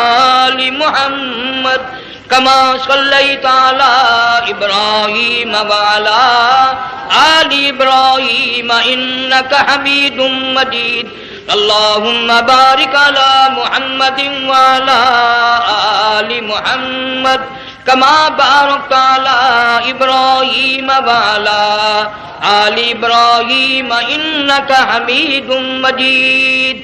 آل محمد کما صلیت علی ابراہیم وعلی آل ابراہیم انک حمید مجید اللہم بارک علی محمد وعلی آل محمد کما بارکت علی ابراہیم وعلی آل ابراہیم انک حمید مجید۔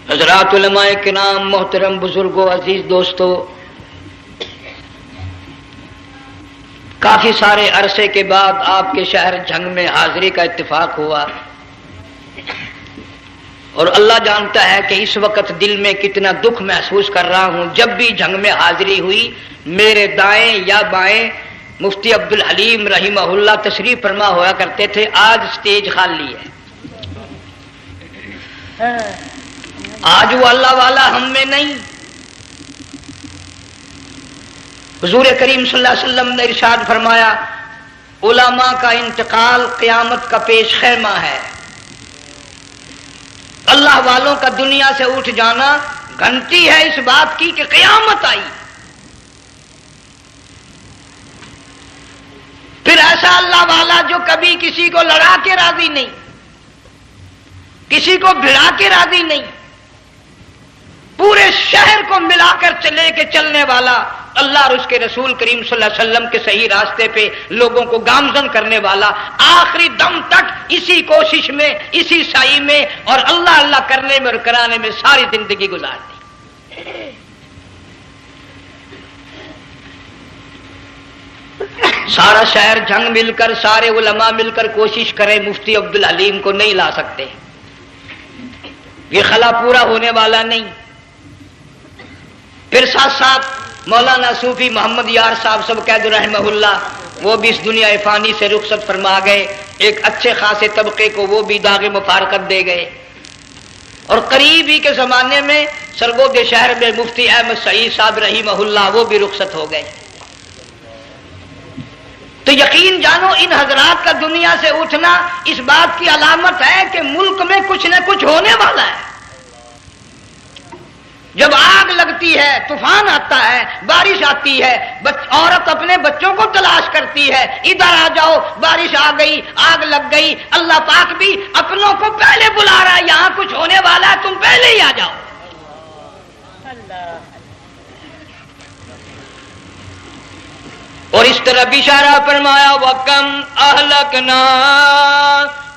حضرات علماء کرام، محترم بزرگوں، عزیز دوستو، کافی سارے عرصے کے بعد آپ کے شہر جھنگ میں حاضری کا اتفاق ہوا، اور اللہ جانتا ہے کہ اس وقت دل میں کتنا دکھ محسوس کر رہا ہوں۔ جب بھی جھنگ میں حاضری ہوئی، میرے دائیں یا بائیں مفتی عبدالحلیم رحمہ اللہ تشریف فرما ہوا کرتے تھے۔ آج سٹیج خالی ہے، آج وہ اللہ والا ہم میں نہیں۔ حضور کریم صلی اللہ علیہ وسلم نے ارشاد فرمایا، علماء کا انتقال قیامت کا پیش خیمہ ہے۔ اللہ والوں کا دنیا سے اٹھ جانا گھنٹی ہے اس بات کی کہ قیامت آئی۔ پھر ایسا اللہ والا جو کبھی کسی کو لڑا کے راضی نہیں، کسی کو بھڑا کے راضی نہیں، پورے شہر کو ملا کر چلے کے چلنے والا، اللہ اور اس کے رسول کریم صلی اللہ علیہ وسلم کے صحیح راستے پہ لوگوں کو گامزن کرنے والا، آخری دم تک اسی کوشش میں، اسی سعی میں اور اللہ اللہ کرنے میں اور کرانے میں ساری زندگی گزار دی۔ سارا شہر جھنگ مل کر، سارے علماء مل کر کوشش کریں، مفتی عبدالحلیم کو نہیں لا سکتے، یہ خلا پورا ہونے والا نہیں۔ پھر ساتھ ساتھ مولانا صوفی محمد یار صاحب سب قید رحمہ اللہ، وہ بھی اس دنیا فانی سے رخصت فرما گئے، ایک اچھے خاصے طبقے کو وہ بھی داغ مفارقت دے گئے۔ اور قریب ہی کے زمانے میں سرگود شہر میں مفتی احمد سعید صاحب رحمہ اللہ وہ بھی رخصت ہو گئے۔ تو یقین جانو ان حضرات کا دنیا سے اٹھنا اس بات کی علامت ہے کہ ملک میں کچھ نہ کچھ ہونے والا ہے۔ جب آگ لگتی ہے، طوفان آتا ہے، بارش آتی ہے، عورت اپنے بچوں کو تلاش کرتی ہے، ادھر آ جاؤ، بارش آ گئی، آگ لگ گئی، اللہ پاک بھی اپنوں کو پہلے بلا رہا ہے، یہاں کچھ ہونے والا ہے، تم پہلے ہی آ جاؤ۔ اور اس طرح اشارہ فرمایا، وَكَمْ أَهْلَكْنَا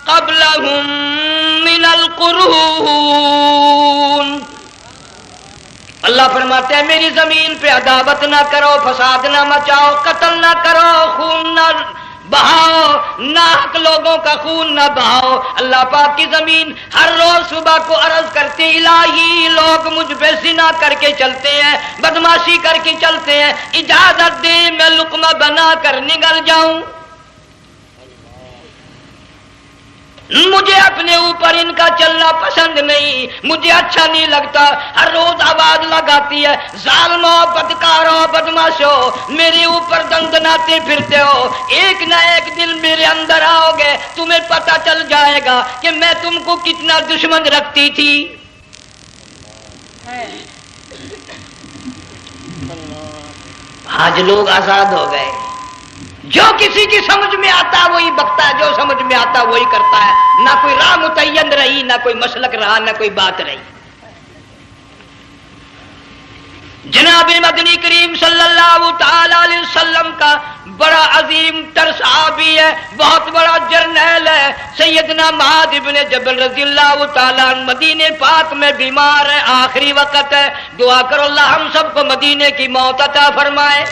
قَبْلَهُمْ مِنَ الْقُرُونِ۔ اللہ فرماتے ہیں میری زمین پہ عداوت نہ کرو، فساد نہ مچاؤ، قتل نہ کرو، خون نہ بہاؤ، ناحق لوگوں کا خون نہ بہاؤ۔ اللہ پاک کی زمین ہر روز صبح کو عرض کرتے الہی لوگ مجھ پہ زنا کر کے چلتے ہیں، بدماشی کر کے چلتے ہیں، اجازت دے میں لقمہ بنا کر نگل جاؤں۔ مجھے اپنے اوپر ان کا چلنا پسند نہیں، مجھے اچھا نہیں لگتا۔ ہر روز آواز لگاتی ہے، ظالموں، بدکاروں، بدماشوں، میرے اوپر دندناتے پھرتے ہو، ایک نہ ایک دن میرے اندر آؤ گے، تمہیں پتہ چل جائے گا کہ میں تم کو کتنا دشمن رکھتی تھی۔ آج لوگ آزاد ہو گئے، جو کسی کی سمجھ میں آتا ہے وہی بکتا ہے، جو سمجھ میں آتا ہے وہی کرتا ہے، نہ کوئی راہ متعین رہی، نہ کوئی مسلک رہا، نہ کوئی بات رہی۔ جناب مدنی کریم صلی اللہ تعالی علیہ وسلم کا بڑا عظیم تر صحابی ہے، بہت بڑا جرنیل ہے، سیدنا معاذ ابن جبل رضی اللہ تعالی عنہ، مدینے پاک میں بیمار ہے، آخری وقت ہے، دعا کرو اللہ ہم سب کو مدینے کی موت عطا فرمائے۔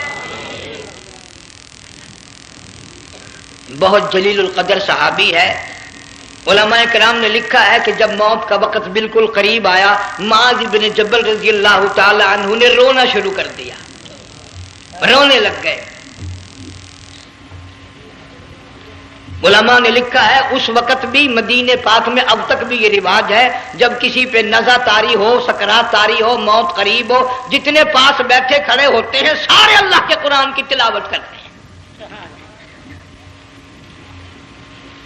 بہت جلیل القدر صحابی ہے۔ علماء کرام نے لکھا ہے کہ جب موت کا وقت بالکل قریب آیا، معاذ بن جبل رضی اللہ تعالی عنہ نے رونا شروع کر دیا، رونے لگ گئے۔ علماء نے لکھا ہے اس وقت بھی مدینے پاک میں اب تک بھی یہ رواج ہے، جب کسی پہ نزع طاری ہو، سکرات طاری ہو، موت قریب ہو، جتنے پاس بیٹھے کھڑے ہوتے ہیں سارے اللہ کے قرآن کی تلاوت کرتے ہیں۔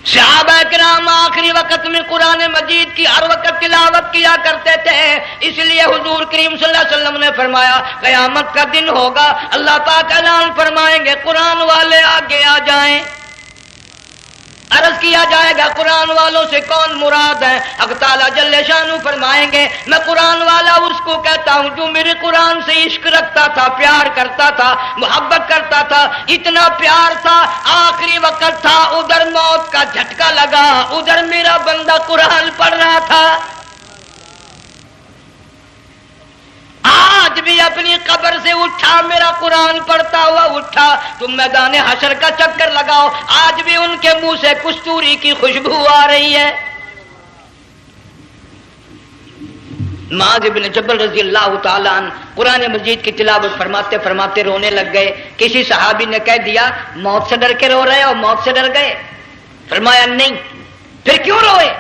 صحابہ کرام آخری وقت میں قرآن مجید کی ہر وقت تلاوت کیا کرتے تھے، اس لیے حضور کریم صلی اللہ علیہ وسلم نے فرمایا قیامت کا دن ہوگا، اللہ پاک اعلان فرمائیں گے قرآن والے آگے آ جائیں۔ عرض کیا جائے گا قرآن والوں سے کون مراد ہے؟ حق تعالیٰ جل شانہ فرمائیں گے میں قرآن والا اس کو کہتا ہوں جو میرے قرآن سے عشق رکھتا تھا، پیار کرتا تھا، محبت کرتا تھا، اتنا پیار تھا آخری وقت تھا، ادھر موت کا جھٹکا لگا، ادھر میرا بندہ قرآن پڑھ رہا تھا، آج بھی اپنی قبر سے اٹھا میرا قرآن پڑھتا ہوا اٹھا، تم میدان حشر کا چکر لگاؤ، آج بھی ان کے منہ سے کستوری کی خوشبو آ رہی ہے۔ معاذ بن جبل رضی اللہ تعالیٰ عنہ قرآن مجید کی تلاوت فرماتے فرماتے رونے لگ گئے، کسی صحابی نے کہہ دیا موت سے ڈر کے رو رہے ہو، موت سے ڈر گئے؟ فرمایا نہیں۔ پھر کیوں روئے؟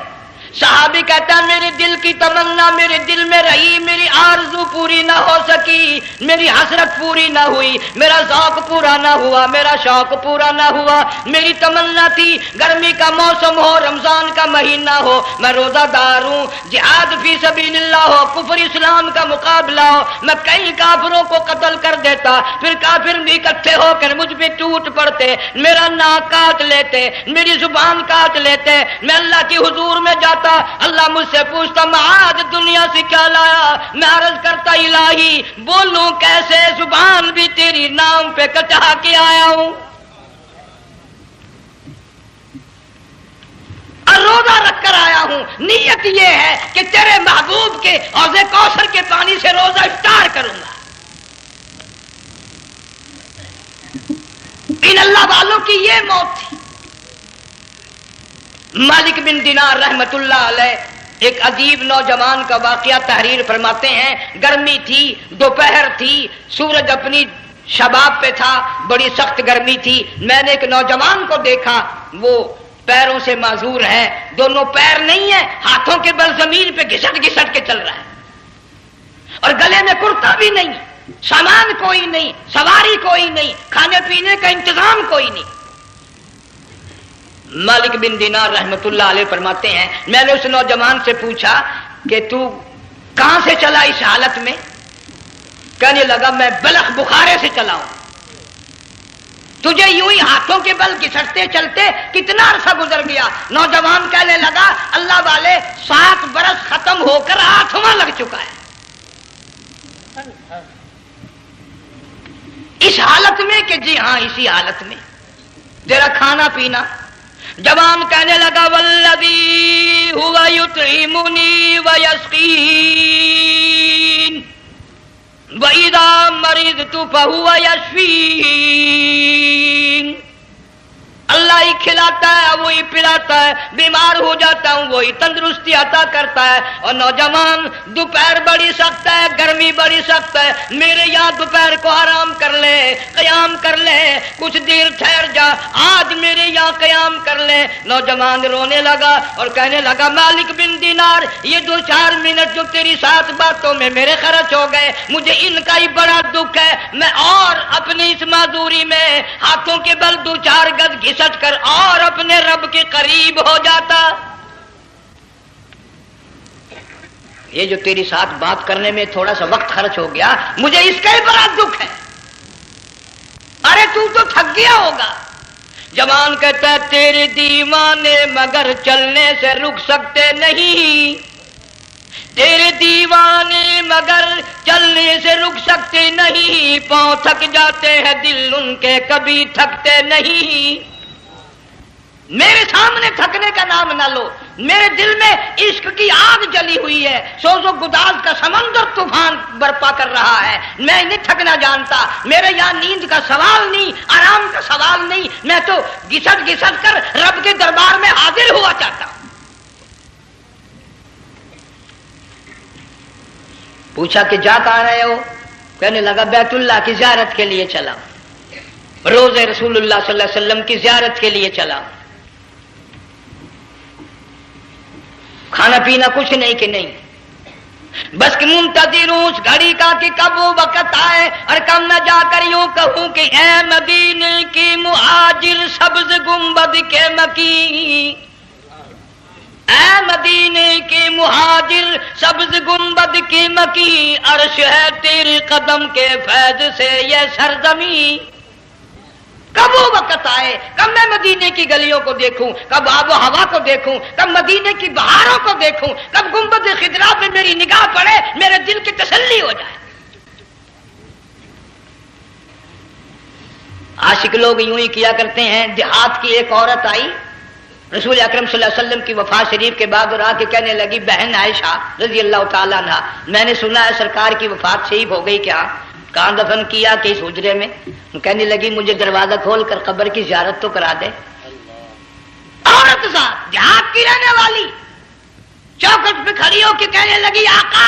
صحابی کہتا ہے میرے دل کی تمنا میرے دل میں رہی، میری آرزو پوری نہ ہو سکی، میری حسرت پوری نہ ہوئی، میرا ذوق پورا نہ ہوا، میرا شوق پورا نہ ہوا، میری تمنا تھی گرمی کا موسم ہو، رمضان کا مہینہ ہو، میں روزہ دار ہوں، جہاد فی سبیل اللہ ہو، کفر اسلام کا مقابلہ ہو، میں کئی کافروں کو قتل کر دیتا، پھر کافر بھی اکٹھے ہو کر مجھ پہ ٹوٹ پڑتے، میرا ناک کاٹ لیتے، میری زبان کاٹ لیتے، میں اللہ کی حضور میں جاتا، اللہ مجھ سے پوچھتا معاذ دنیا سے کیا لایا؟ میں عرض کرتا الہی بولوں کیسے، زبان بھی تیری نام پہ کٹا کے آیا ہوں، اور روزہ رکھ کر آیا ہوں، نیت یہ ہے کہ تیرے محبوب کے حوض کوثر کے پانی سے روزہ افطار کروں گا۔ ان اللہ والوں کی یہ موت تھی۔ مالک بن دینار رحمت اللہ علیہ ایک عجیب نوجوان کا واقعہ تحریر فرماتے ہیں، گرمی تھی، دوپہر تھی، سورج اپنی شباب پہ تھا، بڑی سخت گرمی تھی، میں نے ایک نوجوان کو دیکھا، وہ پیروں سے معذور ہے، دونوں پیر نہیں ہیں، ہاتھوں کے بل زمین پہ گھسٹ گھسٹ کے چل رہا ہے، اور گلے میں کرتا بھی نہیں، سامان کوئی نہیں، سواری کوئی نہیں، کھانے پینے کا انتظام کوئی نہیں۔ مالک بن دینار رحمت اللہ علیہ فرماتے ہیں میں نے اس نوجوان سے پوچھا کہ تو کہاں سے چلا اس حالت میں؟ کہنے لگا میں بلخ بخارے سے چلا ہوں۔ تجھے یوں ہی ہاتھوں کے بل گھسٹتے چلتے کتنا عرصہ گزر گیا؟ نوجوان کہنے لگا اللہ والے 7 برس ختم ہو کر 8واں لگ چکا ہے، اس حالت میں کہ جی ہاں اسی حالت میں، تیرا کھانا پینا۔ جوان کہنے لگا والذی ہوا یطعمنی ویسقین وَإِذَا مَرِضْتُ فَهُوَ يَشْفِينِ، اللہ ہی کھلاتا ہے وہی پلاتا ہے، بیمار ہو جاتا ہوں وہی تندرستی عطا کرتا ہے۔ اور نوجوان دوپہر بڑی سخت ہے، گرمی بڑی سخت ہے، میرے یہاں دوپہر کو آرام کر لے، قیام کر لے، کچھ دیر ٹھہر جا، آج میرے یہاں قیام کر لے۔ نوجوان رونے لگا اور کہنے لگا مالک بن دینار یہ 2-4 منٹ جو تیری ساتھ باتوں میں میرے خرچ ہو گئے، مجھے ان کا ہی بڑا دکھ ہے، میں اور اپنی اس معذوری میں ہاتھوں کے بل 2-4 گز گھسٹ کر اور اپنے رب کے قریب ہو جاتا۔ یہ جو تیری ساتھ بات کرنے میں تھوڑا سا وقت خرچ ہو گیا، مجھے اس کا ہی بڑا دکھ ہے، ارے تو تھک گیا ہوگا۔ جوان کہتا ہے تیرے دیوانے مگر چلنے سے رک سکتے نہیں، تیرے دیوانے مگر چلنے سے رک سکتے نہیں، پاؤں تھک جاتے ہیں دل ان کے کبھی تھکتے نہیں۔ میرے سامنے تھکنے کا نام نہ لو، میرے دل میں عشق کی آگ جلی ہوئی ہے، سوز و گداز کا سمندر طوفان برپا کر رہا ہے، میں نہیں تھکنا جانتا، میرے یہاں نیند کا سوال نہیں، آرام کا سوال نہیں، میں تو گھسٹ گھسٹ کر رب کے دربار میں حاضر ہوا چاہتا ہوں۔ پوچھا کہ جا کہاں رہے ہو؟ کہنے لگا بیت اللہ کی زیارت کے لیے چلا، روز رسول اللہ صلی اللہ علیہ وسلم کی زیارت کے لیے چلا، کھانا پینا کچھ نہیں کہ نہیں، بس کہ منتظر ہوں اس گھڑی کا کہ کب وہ وقت آئے اور کب میں جا کر یوں کہوں کہ اے مدینے کی مہاجر سبز گنبد کے مکی، اے مدینے کے مہاجر سبز گنبد کی مکی، عرش ہے تیرے قدم کے فیض سے یہ سرزمین۔ کب وہ وقت آئے، کب میں مدینے کی گلیوں کو دیکھوں، کب آب و ہوا کو دیکھوں، کب مدینے کی بہاروں کو دیکھوں، کب گنبد خضرا پہ میری نگاہ پڑے، میرے دل کی تسلی ہو جائے۔ عاشق لوگ یوں ہی کیا کرتے ہیں۔ دیہات کی ایک عورت آئی رسول اکرم صلی اللہ علیہ وسلم کی وفات شریف کے بعد اور آ کے کہنے لگی بہن عائشہ رضی اللہ تعالیٰ عنہا، میں نے سنا ہے سرکار کی وفات شریف ہو گئی، کیا کہاں دفن کیا کہ اس حجرے میں؟ کہنے لگی مجھے دروازہ کھول کر قبر کی زیارت تو کرا دے۔ عورت ساتھ دیہات کی رہنے والی چوکھٹ پہ کھڑی ہو کے کہنے لگی آقا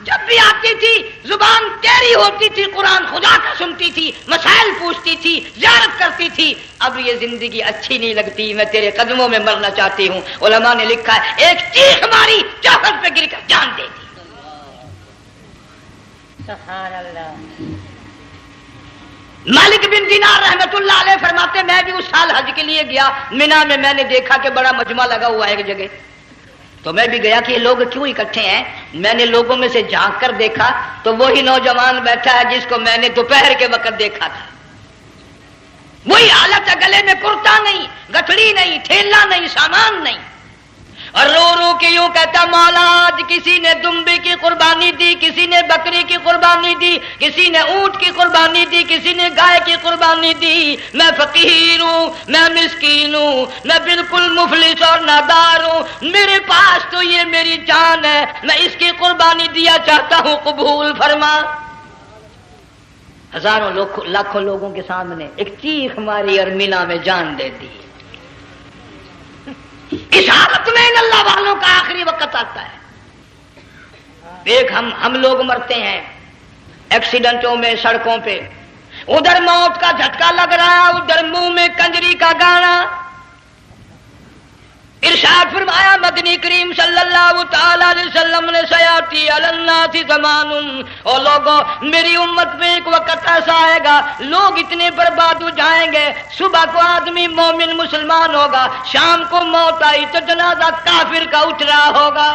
جب بھی آتی تھی زبان تیری ہوتی تھی، قرآن خدا کا سنتی تھی، مسائل پوچھتی تھی، زیارت کرتی تھی، اب یہ زندگی اچھی نہیں لگتی، میں تیرے قدموں میں مرنا چاہتی ہوں۔ علماء نے لکھا ہے ایک چیخ ماری چوکھٹ پہ گر کر جان دے دی۔ سبحان اللہ۔ مالک بن دینار رحمت اللہ علیہ فرماتے میں بھی اس سال حج کے لیے گیا، مینا میں نے دیکھا کہ بڑا مجمع لگا ہوا ہے ایک جگہ، تو میں بھی گیا کہ یہ لوگ کیوں اکٹھے ہیں۔ میں نے لوگوں میں سے جھانک کر دیکھا تو وہی نوجوان بیٹھا ہے جس کو میں نے دوپہر کے وقت دیکھا تھا، وہی حالت ہے، گلے میں کرتا نہیں، گٹھڑی نہیں، تھیلا نہیں، سامان نہیں، اور رو رو کے یوں کہتا مولا آج کسی نے دمبی کی قربانی دی، کسی نے بکری کی قربانی دی، کسی نے اونٹ کی قربانی دی، کسی نے گائے کی قربانی دی، میں فقیر ہوں، میں مسکین ہوں، میں بالکل مفلس اور نادار ہوں، میرے پاس تو یہ میری جان ہے، میں اس کی قربانی دیا چاہتا ہوں، قبول فرما۔ ہزاروں لاکھوں لوگوں کے سامنے ایک چیخ ماری اور مینا میں جان دے دی۔ اس حالت میں ان اللہ والوں کا آخری وقت آتا ہے۔ ایک ہم لوگ مرتے ہیں ایکسیڈنٹوں میں، سڑکوں پہ، ادھر موت کا جھٹکا لگ رہا ہے، ادھر منہ میں کنجری کا گانا۔ ارشاد فرمایا مدنی کریم صلی اللہ تعالی علیہ وسلم نے سیاتی علی الناس زمان، او لوگوں میری امت میں ایک وقت ایسا آئے گا لوگ اتنے برباد ہو جائیں گے، صبح کو آدمی مومن مسلمان ہوگا، شام کو موت آئی تو جنازہ کافر کا اٹھ رہا ہوگا۔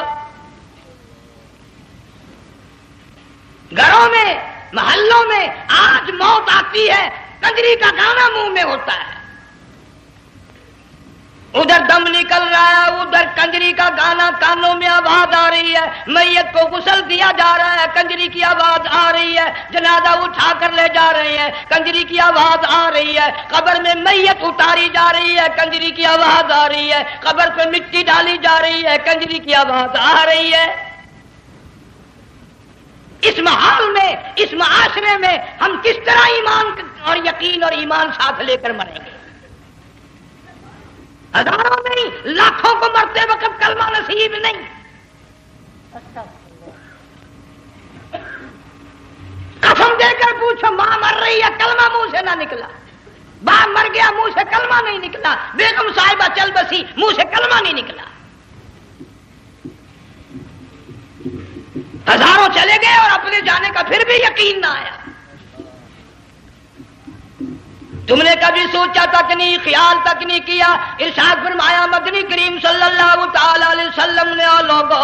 گھروں میں، محلوں میں آج موت آتی ہے، کنجری کا گانا منہ میں ہوتا ہے، ادھر دم نکل رہا ہے، ادھر کنجری کا گانا کانوں میں آواز آ رہی ہے، میت کو غسل دیا جا رہا ہے، کنجری کی آواز آ رہی ہے، جنازہ اٹھا کر لے جا رہے ہیں، کنجری کی آواز آ رہی ہے، قبر میں میت اتاری جا رہی ہے، کنجری کی آواز آ رہی ہے، قبر پہ مٹی ڈالی جا رہی ہے، کنجری کی آواز آ رہی ہے۔ اس محال میں، اس معاشرے میں ہم کس طرح ایمان اور یقین اور ایمان ساتھ لے کر مریں گے؟ ہزاروں نہیں لاکھوں کو مرتے وقت کلمہ نصیب نہیں۔ قسم دے کر پوچھو ماں مر رہی ہے کلمہ منہ سے نہ نکلا، باپ مر گیا منہ سے کلمہ نہیں نکلا، بیگم صاحبہ چل بسی منہ سے کلمہ نہیں نکلا، ہزاروں چلے گئے اور اپنے جانے کا پھر بھی یقین نہ آیا۔ تم نے کبھی سوچا تک نہیں، خیال تک نہیں کیا۔ ارشاد فرمایا مدنی کریم صلی اللہ تعالی علیہ وسلم نے اور لوگوں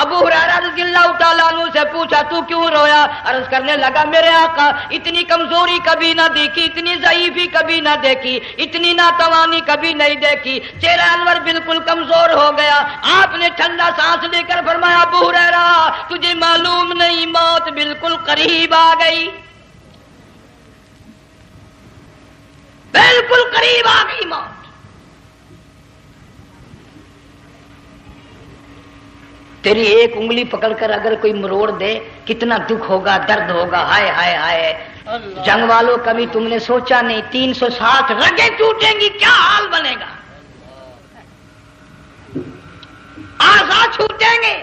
ابو ہریرہ رضی اللہ تعالیٰ عنہ سے پوچھا تو کیوں رویا؟ عرض کرنے لگا میرے آقا اتنی کمزوری کبھی نہ دیکھی، اتنی ضعیفی کبھی نہ دیکھی، اتنی ناتوانی کبھی نہیں دیکھی، چہرہ انور بالکل کمزور ہو گیا۔ آپ نے ٹھنڈا سانس لے کر فرمایا ابو ہریرہ تجھے معلوم نہیں موت بالکل قریب آ گئی، بالکل قریب آ گئی موت۔ تیری ایک انگلی پکڑ کر اگر کوئی مروڑ دے کتنا دکھ ہوگا، درد ہوگا، ہائے ہائے ہائے۔ جنگ والوں کبھی تم نے سوچا نہیں 360 رگیں ٹوٹیں گی کیا حال بنے گا، اعضاء چھوٹیں گے،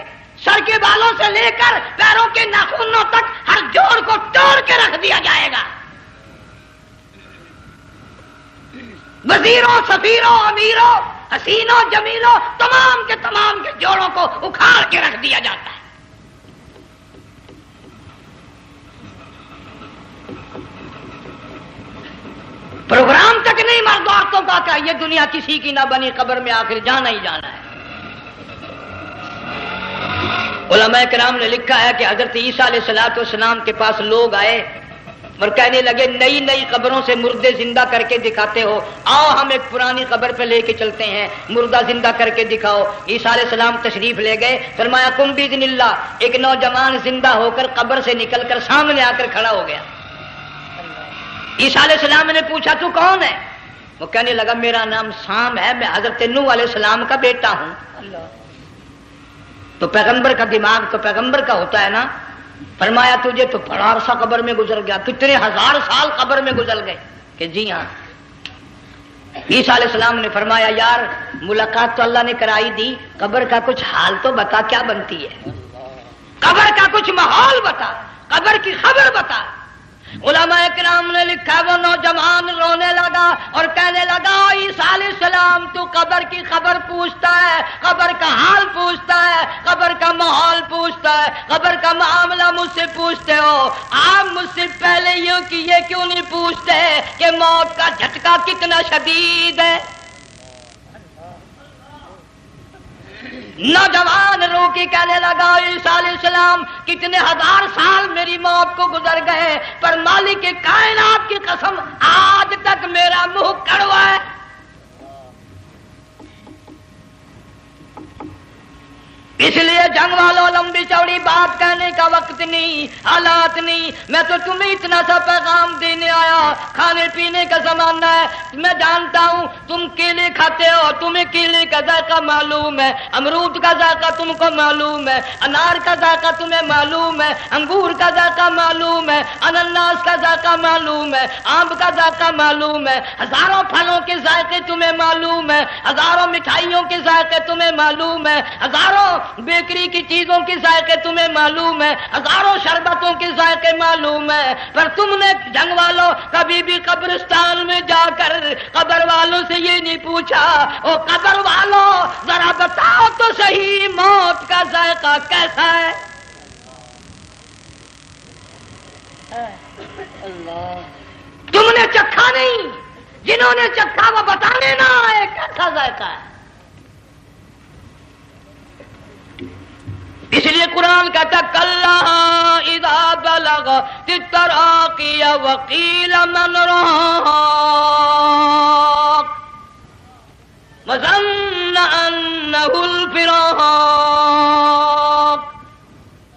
سر کے بالوں سے لے کر پیروں کے ناخنوں تک ہر جوڑ کو توڑ کے رکھ دیا جائے گا، وزیروں، سفیروں، امیروں، حسینوں، جمیلوں، تمام کے جوڑوں کو اکھاڑ کے رکھ دیا جاتا ہے۔ کا یہ دنیا کسی کی نہ بنی، قبر میں آخر جانا ہی جانا ہے۔ علماء کرام نے لکھا ہے کہ حضرت عیسیٰ علیہ السلام کے پاس لوگ آئے اور کہنے لگے نئی نئی قبروں سے مردے زندہ کر کے دکھاتے ہو، آؤ ہم ایک پرانی قبر پہ لے کے چلتے ہیں، مردہ زندہ کر کے دکھاؤ۔ عیسیٰ علیہ السلام تشریف لے گئے، فرمایا کم باذن اللہ، ایک نوجوان زندہ ہو کر قبر سے نکل کر سامنے آ کر کھڑا ہو گیا۔ عیسیٰ علیہ السلام نے پوچھا تو کون ہے؟ وہ کہنے لگا میرا نام سام ہے، میں حضرت نوح علیہ السلام کا بیٹا ہوں۔ تو پیغمبر کا دماغ تو پیغمبر کا ہوتا ہے نا۔ فرمایا تجھے تو بڑا عرصہ قبر میں گزر گیا، کتنے ہزار سال قبر میں گزر گئے؟ کہ جی ہاں۔ عیسیٰ علیہ السلام نے فرمایا یار ملاقات تو اللہ نے کرائی دی، قبر کا کچھ حال تو بتا، کیا بنتی ہے؟ قبر کا کچھ ماحول بتا، قبر کی خبر بتا۔ علماء کرام نے لکھا وہ نوجوان رونے لگا اور کہنے لگا عیسیٰ علیہ السلام تو قبر کی خبر پوچھتا ہے، قبر کا حال پوچھتا ہے، قبر کا ماحول پوچھتا ہے، قبر کا معاملہ مجھ سے پوچھتے ہو، آپ مجھ سے پہلے یہ کیوں نہیں پوچھتے کہ موت کا جھٹکا کتنا شدید ہے؟ نوجوان رو کے کہنے لگا عیسیٰ علیہ السلام کتنے ہزار سال میری موت کو گزر گئے، پر مالک کائنات کی قسم آج تک میرا منہ کڑوا ہے۔ اس لیے جنگ والوں لمبی چوڑی بات کہنے کا وقت نہیں، حالات نہیں، میں تو تمہیں اتنا سا پیغام دینے آیا۔ کھانے پینے کا زمانہ ہے، میں جانتا ہوں تم کیلے کھاتے ہو، تمہیں کیلے کا ذائقہ معلوم ہے، امرود کا ذائقہ تم کو معلوم ہے، انار کا ذائقہ تمہیں معلوم ہے، انگور کا ذائقہ معلوم ہے، انناس کا ذائقہ معلوم ہے، آم کا ذائقہ معلوم ہے، ہزاروں پھلوں کے ذائقے تمہیں معلوم ہے، ہزاروں مٹھائیوں کے ذائقے تمہیں معلوم ہے، ہزاروں بیکری کی چیزوں کے ذائقے تمہیں معلوم ہے، ہزاروں شربتوں کے ذائقے معلوم ہے، پر تم نے جنگ والوں کبھی بھی قبرستان میں جا کر قبر والوں سے یہ نہیں پوچھا او قبر والوں ذرا بتاؤ تو صحیح موت کا ذائقہ کیسا ہے؟ تم نے چکھا نہیں، جنہوں نے چکھا وہ بتانے نہ آئے کیسا ذائقہ ہے۔ اس لیے قرآن کہتا کلا اذا بلغت التراقی وقیل من راق وظن انه الفراق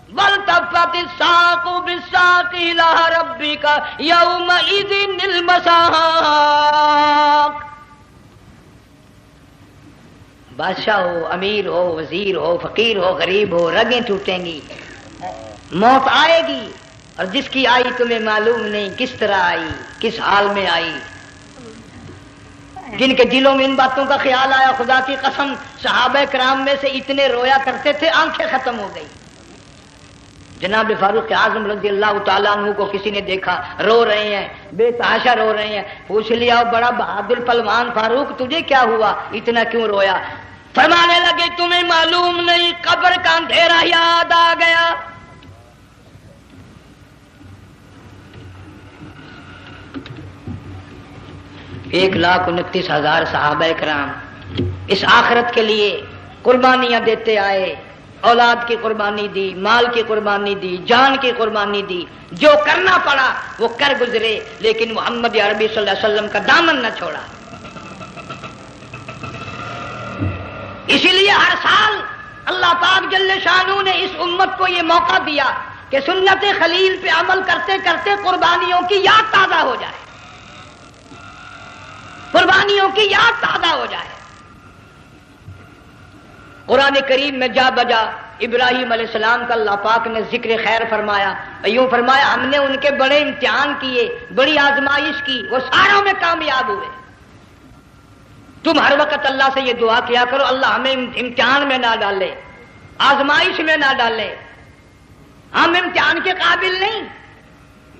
والتفت الساق بالساق الى ربك يومئذ المساق۔ بادشاہ ہو، امیر ہو، وزیر ہو، فقیر ہو، غریب ہو، رگیں ٹوٹیں گی، موت آئے گی، اور جس کی آئی تمہیں معلوم نہیں کس طرح آئی، کس حال میں آئی۔ جن کے دلوں میں ان باتوں کا خیال آیا خدا کی قسم صحابہ کرام میں سے اتنے رویا کرتے تھے آنکھیں ختم ہو گئی۔ جناب فاروق اعظم رضی اللہ تعالیٰ عنہ کو کسی نے دیکھا رو رہے ہیں، بے تحاشا رو رہے ہیں، پوچھ لیا بڑا بہادر پلوان فاروق تجھے کیا ہوا، اتنا کیوں رویا؟ فرمانے لگے تمہیں معلوم نہیں قبر کا اندھیرا یاد آ گیا۔ ایک 1,29,000 صحابہ کرام اس آخرت کے لیے قربانیاں دیتے آئے، اولاد کی قربانی دی، مال کی قربانی دی، جان کی قربانی دی، جو کرنا پڑا وہ کر گزرے، لیکن محمد عربی صلی اللہ علیہ وسلم کا دامن نہ چھوڑا۔ اسی لیے ہر سال اللہ پاک جل شانہ نے اس امت کو یہ موقع دیا کہ سنت خلیل پہ عمل کرتے کرتے قربانیوں کی یاد تازہ ہو جائے، قربانیوں کی یاد تازہ ہو جائے۔ قرآن کریم میں جا بجا ابراہیم علیہ السلام کا اللہ پاک نے ذکر خیر فرمایا، یوں فرمایا ہم نے ان کے بڑے امتحان کیے، بڑی آزمائش کی، وہ ساروں میں کامیاب ہوئے۔ تم ہر وقت اللہ سے یہ دعا کیا کرو اللہ ہمیں امتحان میں نہ ڈالے، آزمائش میں نہ ڈالے، ہم امتحان کے قابل نہیں۔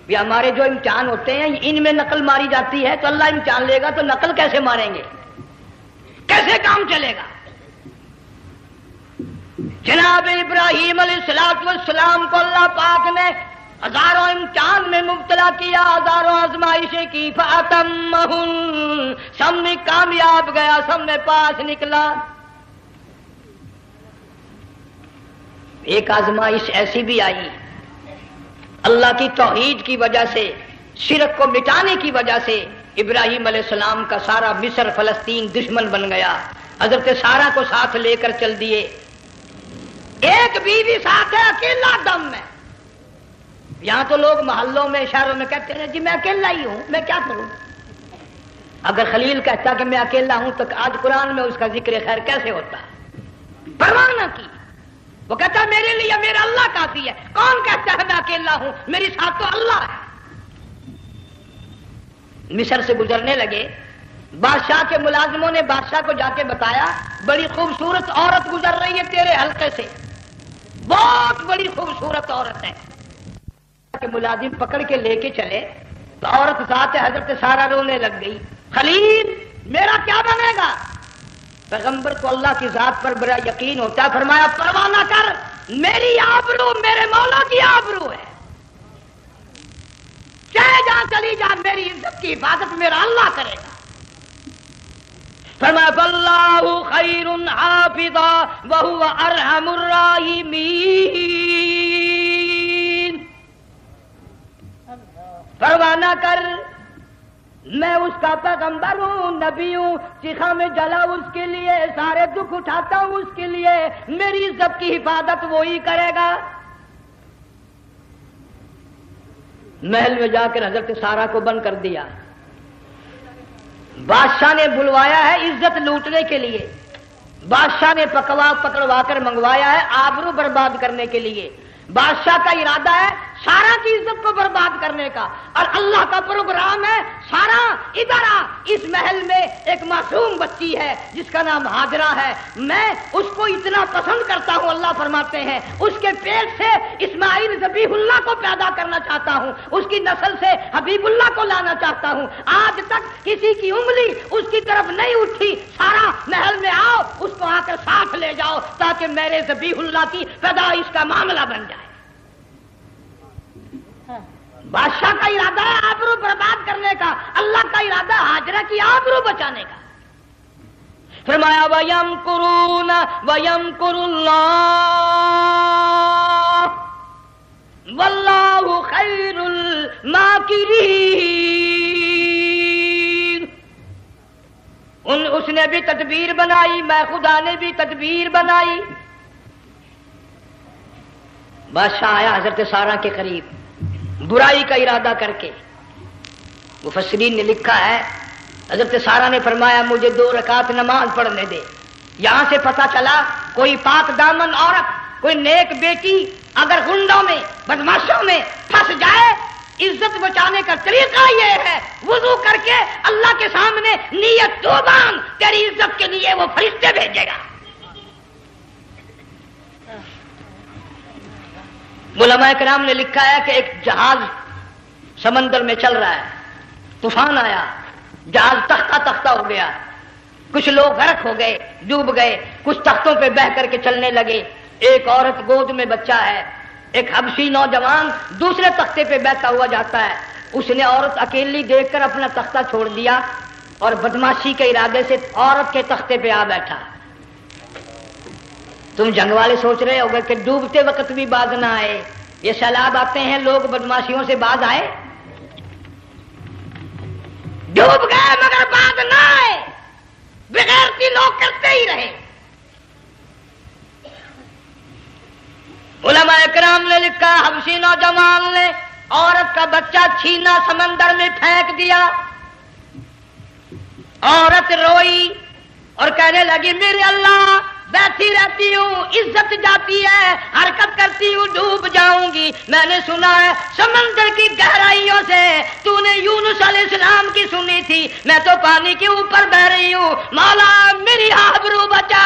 یہ ہمارے جو امتحان ہوتے ہیں ان میں نقل ماری جاتی ہے، تو اللہ امتحان لے گا تو نقل کیسے ماریں گے، کیسے کام چلے گا؟ جناب ابراہیم علیہ السلام کو اللہ پاک نے ہزاروں امتحان میں مبتلا کیا، ہزاروں آزمائشیں کی، فَأَتَمَّهُنَّ سب میں کامیاب گیا، سب میں پاس نکلا۔ ایک آزمائش ایسی بھی آئی اللہ کی توحید کی وجہ سے، شرک کو مٹانے کی وجہ سے ابراہیم علیہ السلام کا سارا مصر فلسطین دشمن بن گیا، حضرت سارہ کو ساتھ لے کر چل دیے، ایک بیوی ساتھ ہے، اکیلا دم ہے۔ یہاں تو لوگ محلوں میں شہروں میں کہتے ہیں جی میں اکیلا ہی ہوں، میں کیا کروں؟ اگر خلیل کہتا کہ میں اکیلا ہوں تو آج قرآن میں اس کا ذکر خیر کیسے ہوتا؟ پرواہ نہ کی، وہ کہتا ہے میرے لیے میرا اللہ کافی ہے۔ کون کہتا ہے میں اکیلا ہوں؟ میری ساتھ تو اللہ ہے۔ مصر سے گزرنے لگے، بادشاہ کے ملازموں نے بادشاہ کو جا کے بتایا بڑی خوبصورت عورت گزر رہی ہے تیرے حلقے سے، بہت بڑی خوبصورت عورت ہے۔ کہ ملازم پکڑ کے لے کے چلے تو عورت ذات حضرت سارہ رونے لگ گئی، خلیل میرا کیا بنے گا؟ پیغمبر کو اللہ کی ذات پر بڑا یقین ہوتا ہے، فرمایا پرواہ نہ کر، میری آبرو میرے مولا کی آبرو ہے، چاہے جہاں چلی جا میری عزت کی حفاظت میرا اللہ کرے گا۔ فرمایا فاللہ خیر حافظا وہو ارحم الراحمین، پرواہ نہ کر، میں اس کا پیغمبر ہوں، نبی ہوں، چیخا میں جلا اس کے لیے، سارے دکھ اٹھاتا ہوں اس کے لیے، میری عزت کی حفاظت وہی کرے گا۔ محل میں جا کر حضرت سارہ کو بند کر دیا، بادشاہ نے بلوایا ہے عزت لوٹنے کے لیے، بادشاہ نے پکڑوا کر منگوایا ہے آبرو برباد کرنے کے لیے، بادشاہ کا ارادہ ہے سارا کی عزت کو برباد کرنے کا، اور اللہ کا پروگرام ہے سارا ادھر آ، اس محل میں ایک معصوم بچی ہے جس کا نام ہاجرہ ہے، میں اس کو اتنا پسند کرتا ہوں، اللہ فرماتے ہیں اس کے پیٹ سے اسماعیل ذبیح اللہ کو پیدا کرنا چاہتا ہوں، اس کی نسل سے حبیب اللہ کو لانا چاہتا ہوں، آج تک کسی کی انگلی اس کی طرف نہیں اٹھی، سارا محل میں آؤ، اس کو آ کر ساتھ لے جاؤ تاکہ میرے ذبیح اللہ کی پیدائش کا معاملہ بن جائے۔ بادشاہ کا ارادہ ہے آبرو برباد کرنے کا، اللہ کا ارادہ ہاجرہ کی آبرو بچانے کا۔ فرمایا وَيَمْكُرُونَ وَيَمْكُرُ اللَّهُ وَاللَّهُ خَيْرُ الْمَاكِرِينَ، اس نے بھی تدبیر بنائی، میں خدا نے بھی تدبیر بنائی۔ بادشاہ آیا حضرت سارہ کے قریب برائی کا ارادہ کر کے، مفسرین نے لکھا ہے حضرت سارہ نے فرمایا مجھے 2 رکعت نماز پڑھنے دے۔ یہاں سے پتہ چلا کوئی پاک دامن عورت، کوئی نیک بیٹی اگر غنڈوں میں بدماشوں میں پھنس جائے، عزت بچانے کا طریقہ یہ ہے وضو کر کے اللہ کے سامنے نیت تو باندھ، تیری عزت کے لیے وہ فرشتے بھیجے گا۔ علماء کرام نے لکھا ہے کہ ایک جہاز سمندر میں چل رہا ہے، طوفان آیا، جہاز تختہ تختہ ہو گیا، کچھ لوگ غرق ہو گئے، ڈوب گئے، کچھ تختوں پہ بہ کر کے چلنے لگے، ایک عورت گود میں بچہ ہے، ایک حبشی نوجوان دوسرے تختے پہ بیٹھا ہوا جاتا ہے، اس نے عورت اکیلی دیکھ کر اپنا تختہ چھوڑ دیا اور بدماشی کے ارادے سے عورت کے تختے پہ آ بیٹھا۔ تم جنگ والے سوچ رہے ہوگے کہ ڈوبتے وقت بھی باز نہ آئے، یہ سیلاب آتے ہیں لوگ بدماشیوں سے باز آئے؟ ڈوب گئے مگر باز نہ آئے، بغیرتی لوگ کرتے ہی رہے۔ علماء کرام نے لکھا حبشی نوجوان نے عورت کا بچہ چھینا سمندر میں پھینک دیا، عورت روئی اور کہنے لگی میرے اللہ بیٹھی رہتی ہوں، عزت جاتی ہے، حرکت کرتی ہوں ڈوب جاؤں گی، میں نے سنا ہے سمندر کی گہرائیوں سے تو نے یونس علیہ السلام کی سنی تھی، میں تو پانی کے اوپر بہ رہی ہوں، مولا میری آبرو بچا،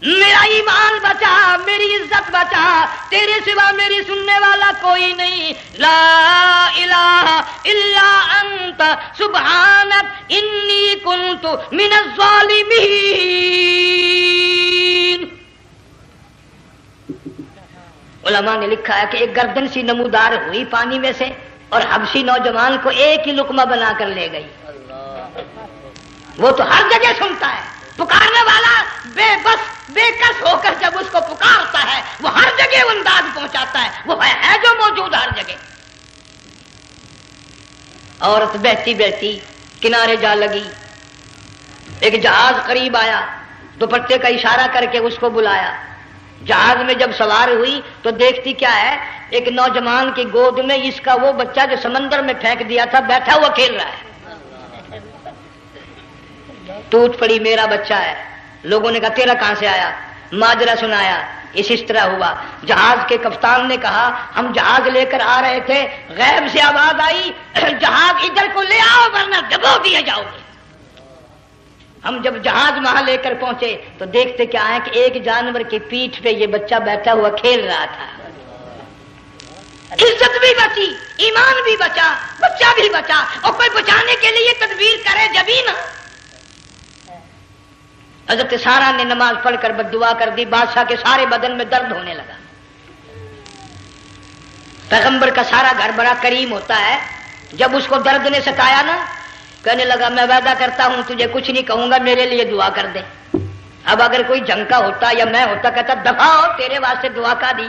میرا ایمان بچا، میری عزت بچا، تیرے سوا میری سننے والا کوئی نہیں، لا الہ الا انت سبحانک انی کنت من الظالمین۔ علماء نے لکھا ہے کہ ایک گردن سی نمودار ہوئی پانی میں سے اور حبشی نوجوان کو ایک ہی لقمہ بنا کر لے گئی. وہ تو ہر جگہ سنتا ہے، پکارنے والا بے بس بے کس ہو کر جب اس کو پکارتا ہے وہ ہر جگہ انداز پہنچاتا ہے، وہ ہے جو موجود ہر جگہ. عورت بہتی بہتی کنارے جا لگی، ایک جہاز قریب آیا، دوپٹے کا اشارہ کر کے اس کو بلایا. جہاز میں جب سوار ہوئی تو دیکھتی کیا ہے، ایک نوجوان کی گود میں اس کا وہ بچہ جو سمندر میں پھینک دیا تھا بیٹھا ہوا کھیل رہا ہے. ٹوٹ پڑی میرا بچہ ہے. لوگوں نے کہا تیرا کہاں سے آیا؟ ماجرا سنایا. اس طرح ہوا. جہاز کے کپتان نے کہا ہم جہاز لے کر آ رہے تھے، غیب سے آواز آئی جہاز ادھر کو لے آؤ ورنہ ڈبو دیے جاؤ گے. ہم جب جہاز وہاں لے کر پہنچے تو دیکھتے کیا ہے کہ ایک جانور کی پیٹھ پہ یہ بچہ بیٹھا ہوا کھیل رہا تھا. عزت بھی بچی، ایمان بھی بچا، بچہ بھی بچا. اور کوئی بچانے کے لیے تدبیر کرے جبھی نا. حضرت سارا نے نماز پڑھ کر بددعا کر دی. بادشاہ کے سارے بدن میں درد ہونے لگا. پیغمبر کا سارا گھر بڑا کریم ہوتا ہے. جب اس کو درد نے ستایا نا، کہنے لگا میں وعدہ کرتا ہوں تجھے کچھ نہیں کہوں گا، میرے لیے دعا کر دے. اب اگر کوئی جنگ کا ہوتا یا میں ہوتا کہتا دفع ہو تیرے واسطے دعا کا دی.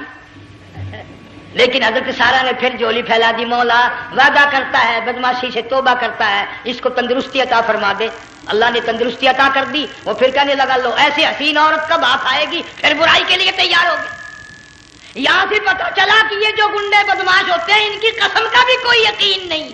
لیکن حضرت سارا نے پھر جولی پھیلا دی، مولا وعدہ کرتا ہے بدماشی سے توبہ کرتا ہے، اس کو تندرستی عطا فرما دے. اللہ نے تندرستی عطا کر دی. وہ پھر کہنے لگا لو ایسی حسین عورت کب ہاتھ آئے گی، پھر برائی کے لیے تیار ہو گئے. یہاں سے پتا چلا کہ یہ جو گنڈے بدماش ہوتے ہیں ان کی قسم کا بھی کوئی یقین نہیں.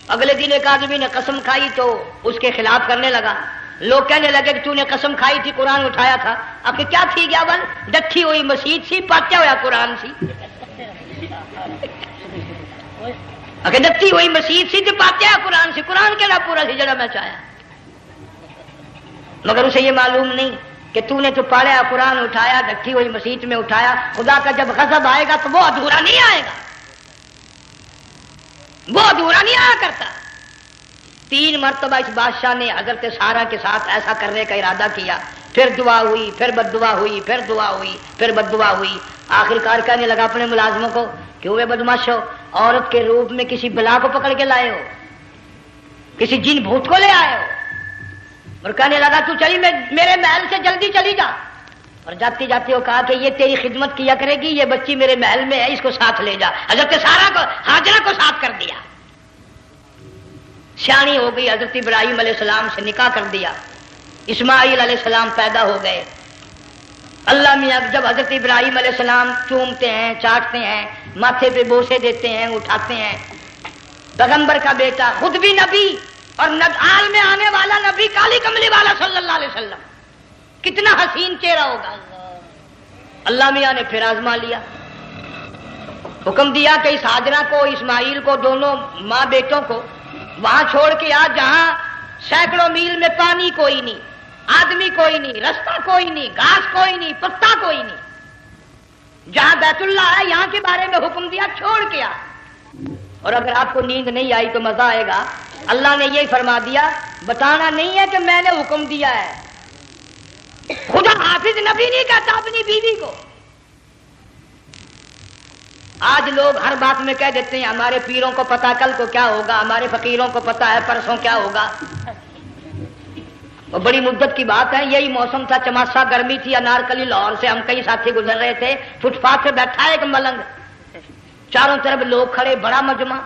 اگلے دن ایک آدمی نے قسم کھائی تو اس کے خلاف کرنے لگا. لوگ کہنے لگے کہ تو نے قسم کھائی تھی، قرآن اٹھایا تھا. اب کہ کیا تھی گیا بل ڈٹھی ہوئی مسجد سی، پاٹیا ہوا قرآن سی. اگر ڈٹھی ہوئی مسجد سی تو پاٹیا قرآن سی. قرآن کے نہ پورا سی جڑا میں چاہیا. مگر اسے یہ معلوم نہیں کہ تو نے تو پڑھا قرآن اٹھایا، ڈٹھی ہوئی مسجد میں اٹھایا. خدا کا جب غضب آئے گا تو وہ ادھورا نہیں آئے گا، وہ ادھورا نہیں آیا کرتا. 3 مرتبہ اس بادشاہ نے حضرت سارا کے ساتھ ایسا کرنے کا ارادہ کیا. پھر دعا ہوئی، پھر بد دعا ہوئی، پھر دعا ہوئی، پھر بد دعا ہوئی. آخر کار کہنے لگا اپنے ملازموں کو کہ وہ بدماش ہو، عورت کے روپ میں کسی بلا کو پکڑ کے لائے ہو، کسی جن بھوت کو لے آئے ہو. اور کہنے لگا تو چلی میرے محل سے جلدی چلی جا. اور جاتی جاتی وہ کہا کہ یہ تیری خدمت کیا کرے گی، یہ بچی میرے محل میں ہے، اس کو ساتھ لے جا. حضرت سارا کو ہاجرہ کو ساتھ کر دیا. سیانی ہو گئی، حضرت ابراہیم علیہ السلام سے نکاح کر دیا. اسماعیل علیہ السلام پیدا ہو گئے. اللہ میاں جب حضرت ابراہیم علیہ السلام چومتے ہیں، چاٹتے ہیں، ماتھے پہ بوسے دیتے ہیں، اٹھاتے ہیں. پیغمبر کا بیٹا، خود بھی نبی اور عالم میں آنے والا نبی، کالی کملی والا صلی اللہ علیہ وسلم، کتنا حسین چہرہ ہوگا. اللہ میاں نے پھر آزما لیا. حکم دیا کہ اس ہاجرہ کو، اسماعیل کو، دونوں ماں بیٹوں کو وہاں چھوڑ کے آ جہاں سینکڑوں میل میں پانی کوئی نہیں، آدمی کوئی نہیں، رستہ کوئی نہیں، گھاس کوئی نہیں، پتا کوئی نہیں. جہاں بیت اللہ ہے یہاں کے بارے میں حکم دیا چھوڑ کے آ. اور اگر آپ کو نیند نہیں آئی تو مزہ آئے گا. اللہ نے یہ فرما دیا، بتانا نہیں ہے کہ میں نے حکم دیا ہے. خدا حافظ نبی نہیں کہتا اپنی بیوی کو. آج لوگ ہر بات میں کہہ دیتے ہیں ہمارے پیروں کو پتا کل کو کیا ہوگا، ہمارے فقیروں کو پتا ہے پرسوں کیا ہوگا. اور بڑی مدت کی بات ہے، یہی موسم تھا، چماسا گرمی تھی. انارکلی لاہور سے ہم کئی ساتھی گزر رہے تھے. فٹ پاتھ پہ بیٹھا ہے ایک ملنگ، چاروں طرف لوگ کھڑے، بڑا مجمع.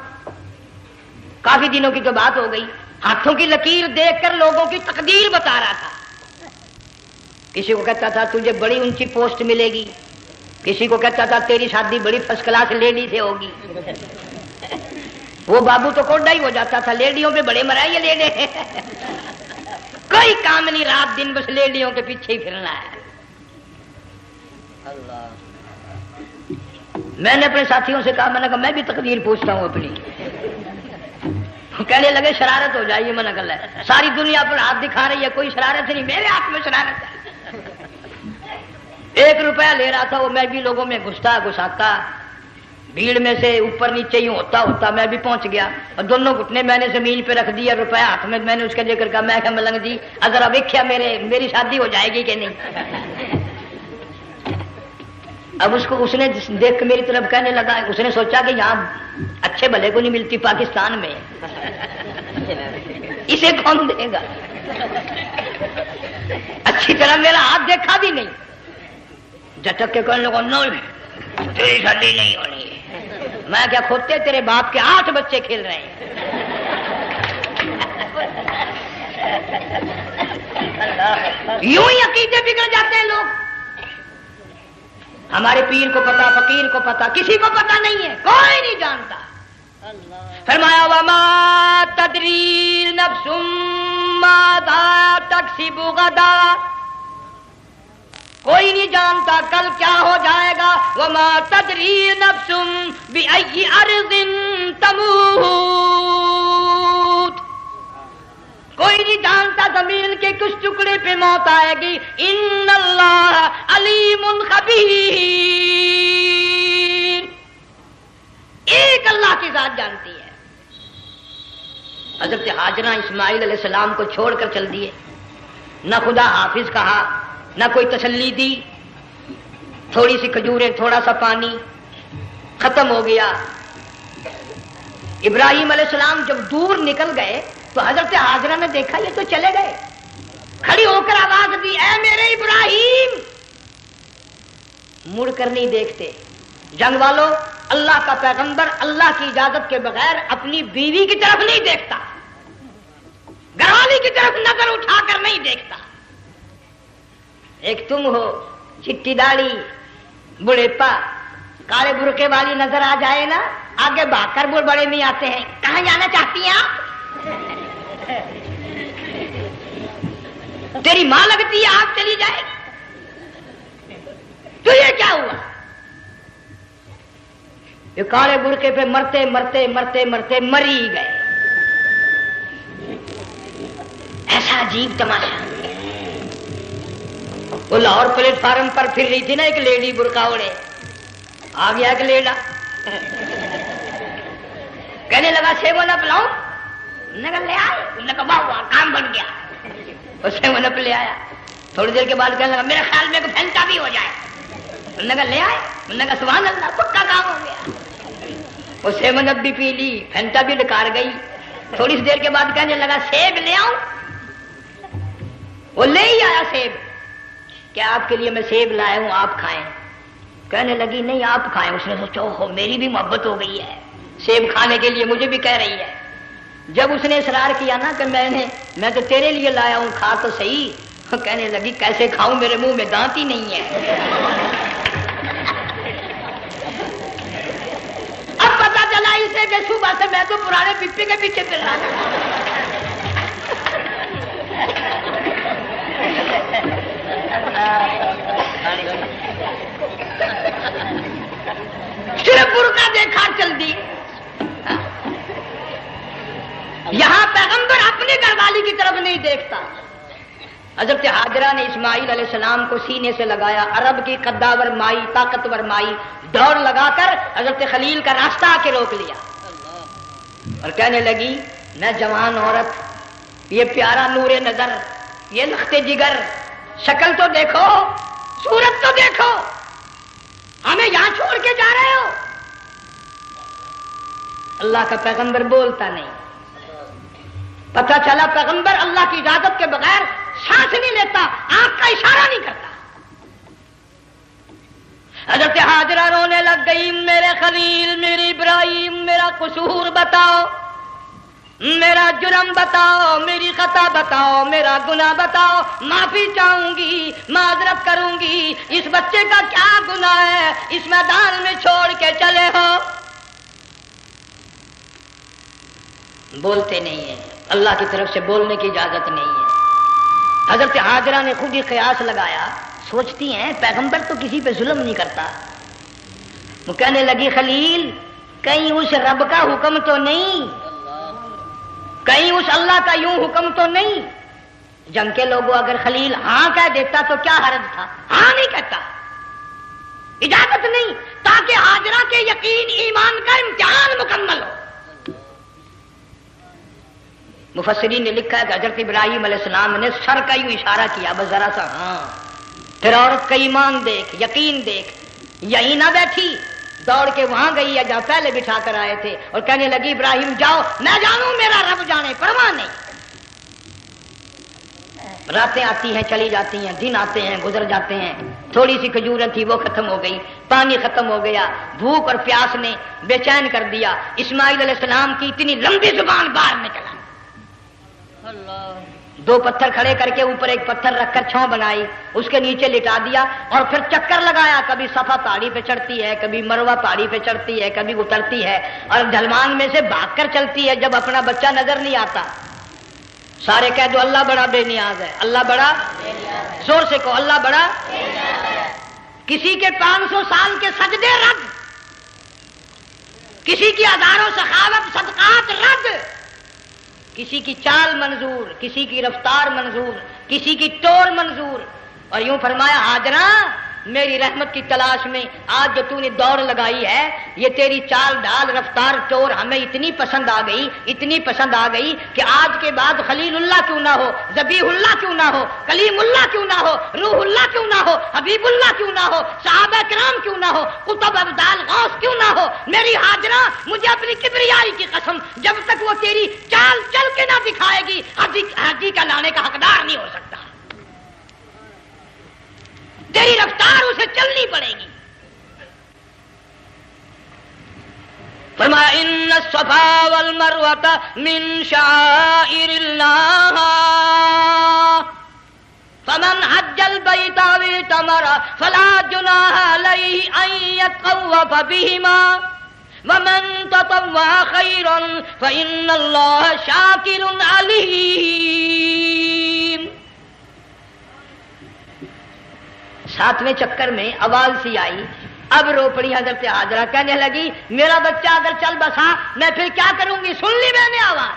کافی دنوں کی تو بات ہو گئی. ہاتھوں کی لکیر دیکھ کر لوگوں کی تقدیر بتا رہا تھا. کسی کو کہتا تھا تجھے بڑی اونچی پوسٹ ملے گی، کسی کو کہتا تھا تیری شادی بڑی فرسٹ کلاس لیڈی سے ہوگی. وہ بابو تو کوڈا ہی ہو جاتا تھا، لیڈیوں پہ بڑے مرائے یہ لیڈے. کوئی کام نہیں، رات دن بس لیڈیوں کے پیچھے ہی پھرنا ہے. میں نے اپنے ساتھیوں سے کہا، میں نے کہا میں بھی تقدیر پوچھتا ہوں اپنی. کہنے لگے شرارت ہو جائے، یہ منع کر ہے. ساری دنیا پر ہاتھ دکھا رہی ہے، کوئی شرارت نہیں، میرے ہاتھ میں شرارت ہے. 1 روپیہ لے رہا تھا وہ، میں بھی لوگوں میں گھساتا بھیڑ میں سے اوپر نیچے ہی ہوتا میں بھی پہنچ گیا. اور دونوں گھٹنے میں نے زمین پہ رکھ دیا، روپیہ ہاتھ میں نے اس کا ذکر کہا. میں کہ ملنگ جی اگر اب ویکھیا میری شادی ہو جائے گی کہ نہیں. اب اس نے دیکھ کے میری طرف کہنے لگا، اس نے سوچا کہ یہاں اچھے بھلے کو نہیں ملتی پاکستان میں، اسے کون دے گا؟ اچھی طرح میرا ہاتھ دیکھا بھی نہیں، جھٹک کے کہنے لگا نہیں تیری شادی نہیں ہونی ہے۔ میں کیا کھوتے تیرے باپ کے 8 بچے کھیل رہے ہیں۔ یوں ہی عقیدے بگڑ جاتے ہیں لوگ۔ ہمارے پیر کو پتا، فقیر کو پتا، کسی کو پتا نہیں ہے، کوئی نہیں جانتا۔ فرمایا وما تدری نفس ماذا تکسب غدا، کوئی نہیں جانتا کل کیا ہو جائے گا۔ وما تدری نفس بأي أرض تموت، کوئی نہیں جانتا زمین کے کس ٹکڑے پہ موت آئے گی۔ ان اللہ علیم خبیر، ایک اللہ کی ذات جانتی ہے۔ حضرت ہاجرہ اسماعیل علیہ السلام کو چھوڑ کر چل دیے، نہ خدا حافظ کہا، نہ کوئی تسلی دی، تھوڑی سی کھجوریں، تھوڑا سا پانی، ختم ہو گیا۔ ابراہیم علیہ السلام جب دور نکل گئے تو حضرت ہاجرہ نے دیکھا یہ تو چلے گئے، کھڑی ہو کر آواز دی اے میرے ابراہیم، مڑ کر نہیں دیکھتے۔ جنگ والوں، اللہ کا پیغمبر اللہ کی اجازت کے بغیر اپنی بیوی کی طرف نہیں دیکھتا، گھر والی کی طرف نظر اٹھا کر نہیں دیکھتا۔ ایک تم ہو، چٹی داڑھی، بڑھیپا، کالے برقعے والی نظر آ جائے نا، آگے بھاگ کر بڑے میں آتے ہیں، کہاں جانا چاہتی ہیں آپ؟ تیری ماں لگتی ہے آپ چلی جائے، تو یہ کیا ہوا؟ یہ کالے برقعے پہ مرتے مرتے مرتے مرتے مری گئے۔ ایسا عجیب تماشا۔ وہ لاہور پلیٹ فارم پر پھر رہی تھی نا ایک لیڈی برقع اوڑے، آ گیا ایک لیڈا، کہنے لگا سیون اپ لاؤں، نے کہا لے آئے، نے کہا واہ واہ کام بن گیا، وہ سیون اپ لے آیا۔ تھوڑی دیر کے بعد کہنے لگا میرے خیال میں کوئی پھینٹا بھی ہو جائے، نے کہا لے آئے، نے کہا سبحان اللہ پکا کام ہو گیا۔ وہ سیون اپ بھی پی لی، پھینٹا بھی ڈکار گئی۔ تھوڑی سی دیر کے بعد کہنے لگا سیب لے آؤں، وہ لے ہی آیا سیب، کیا آپ کے لیے میں سیب لایا ہوں آپ کھائیں؟ کہنے لگی نہیں آپ کھائیں۔ اس نے سوچا اوہو میری بھی محبت ہو گئی ہے، سیب کھانے کے لیے مجھے بھی کہہ رہی ہے۔ جب اس نے اصرار کیا نا کہ میں تو تیرے لیے لایا ہوں کھا تو صحیح، کہنے لگی کیسے کھاؤں میرے منہ میں دانت ہی نہیں ہے۔ اب پتا چلا اسے کہ صبح سے میں تو پرانے پپی کے پیچھے پھر رہا تھا۔ صرف برقع دیکھا چل دی۔ یہاں پیغمبر اپنے گھر والی کی طرف نہیں دیکھتا۔ حضرت ہاجرہ نے اسماعیل علیہ السلام کو سینے سے لگایا، عرب کی قداور مائی، طاقتور مائی، دوڑ لگا کر حضرت خلیل کا راستہ آ کے روک لیا اور کہنے لگی میں جوان عورت، یہ پیارا نور نظر، یہ لخت جگر، شکل تو دیکھو، صورت تو دیکھو، ہمیں یہاں چھوڑ کے جا رہے ہو؟ اللہ کا پیغمبر بولتا نہیں۔ پتہ چلا پیغمبر اللہ کی اجازت کے بغیر سانس نہیں لیتا، آنکھ کا اشارہ نہیں کرتا۔ حضرت ہاجرہ رونے لگ گئی، میرے خلیل، میرے ابراہیم، میرا قصور بتاؤ، میرا جرم بتاؤ، میری خطا بتاؤ، میرا گناہ بتاؤ، معافی چاہوں گی، معذرت کروں گی، اس بچے کا کیا گناہ ہے اس میدان میں چھوڑ کے چلے ہو؟ بولتے نہیں ہیں، اللہ کی طرف سے بولنے کی اجازت نہیں ہے۔ حضرت ہاجرہ نے خود ہی قیاس لگایا، سوچتی ہیں پیغمبر تو کسی پہ ظلم نہیں کرتا۔ وہ کہنے لگی خلیل کہیں اس رب کا حکم تو نہیں، کہیں اس اللہ کا یوں حکم تو نہیں؟ جنگ کے لوگوں اگر خلیل ہاں کہہ دیتا تو کیا حرج تھا؟ ہاں نہیں کہتا، اجازت نہیں، تاکہ ہاجرہ کے یقین ایمان کا امتحان مکمل ہو۔ مفسرین نے لکھا ہے کہ حضرت ابراہیم علیہ السلام نے سر کا یوں اشارہ کیا، بس ذرا سا ہاں، پھر عورت کا ایمان دیکھ، یقین دیکھ، یہیں نہ بیٹھی، دوڑ کے وہاں گئی ہے جہاں پہلے بٹھا کر آئے تھے، اور کہنے لگی ابراہیم جاؤ، میں جانوں میرا رب جانے، پرواہ نہیں۔ راتیں آتی ہیں چلی جاتی ہیں، دن آتے ہیں گزر جاتے ہیں، تھوڑی سی کھجوریں تھی وہ ختم ہو گئی، پانی ختم ہو گیا، بھوک اور پیاس نے بے چین کر دیا۔ اسماعیل علیہ السلام کی اتنی لمبی زبان باہر نکلا، دو پتھر کھڑے کر کے اوپر ایک پتھر رکھ کر چھاؤں بنائی، اس کے نیچے لٹا دیا، اور پھر چکر لگایا، کبھی صفا پہاڑی پہ چڑھتی ہے، کبھی مروہ پہاڑی پہ چڑھتی ہے، کبھی اترتی ہے، اور ڈھلوان میں سے بھاگ کر چلتی ہے جب اپنا بچہ نظر نہیں آتا۔ سارے کہہ دو اللہ بڑا بے نیاز ہے، اللہ بڑا، زور سے کہو اللہ بڑا۔ کسی کے 500 سال کے سجدے رد، کسی کی ہزاروں سخاوت صدقات رد، کسی کی چال منظور، کسی کی رفتار منظور، کسی کی ٹور منظور۔ اور یوں فرمایا ہاجرہ میری رحمت کی تلاش میں آج جو تو نے دوڑ لگائی ہے، یہ تیری چال ڈال رفتار ٹور ہمیں اتنی پسند آ گئی، اتنی پسند آ گئی کہ آج کے بعد خلیل اللہ کیوں نہ ہو، ذبیح اللہ کیوں نہ ہو، کلیم اللہ کیوں نہ ہو، روح اللہ کیوں نہ ہو، حبیب اللہ کیوں نہ ہو، صحابہ کرام کیوں نہ ہو، قطب ابدال غوث کیوں نہ ہو، میری ہاجرہ مجھے اپنی کبریائی کی قسم جب تک وہ تیری چال چل کے نہ دکھائے گی حاجی کا لانے کا حقدار نہیں ہو سکتا۔ تیری رفتار اسے چلنی پڑے گی۔ فرمایا ان الصفا والمروۃ من شعائر اللہ فمن حج البیت او اعتمر فلا جناح علیہ ان یطوف بہما ومن تطوع خیرا فإن اللہ شاکر علیم۔ 7ویں چکر میں آواز سی آئی، اب رو پڑی حضرت ہاجرہ، کہنے لگی میرا بچہ اگر چل بسا میں پھر کیا کروں گی؟ سن لی میں نے آواز۔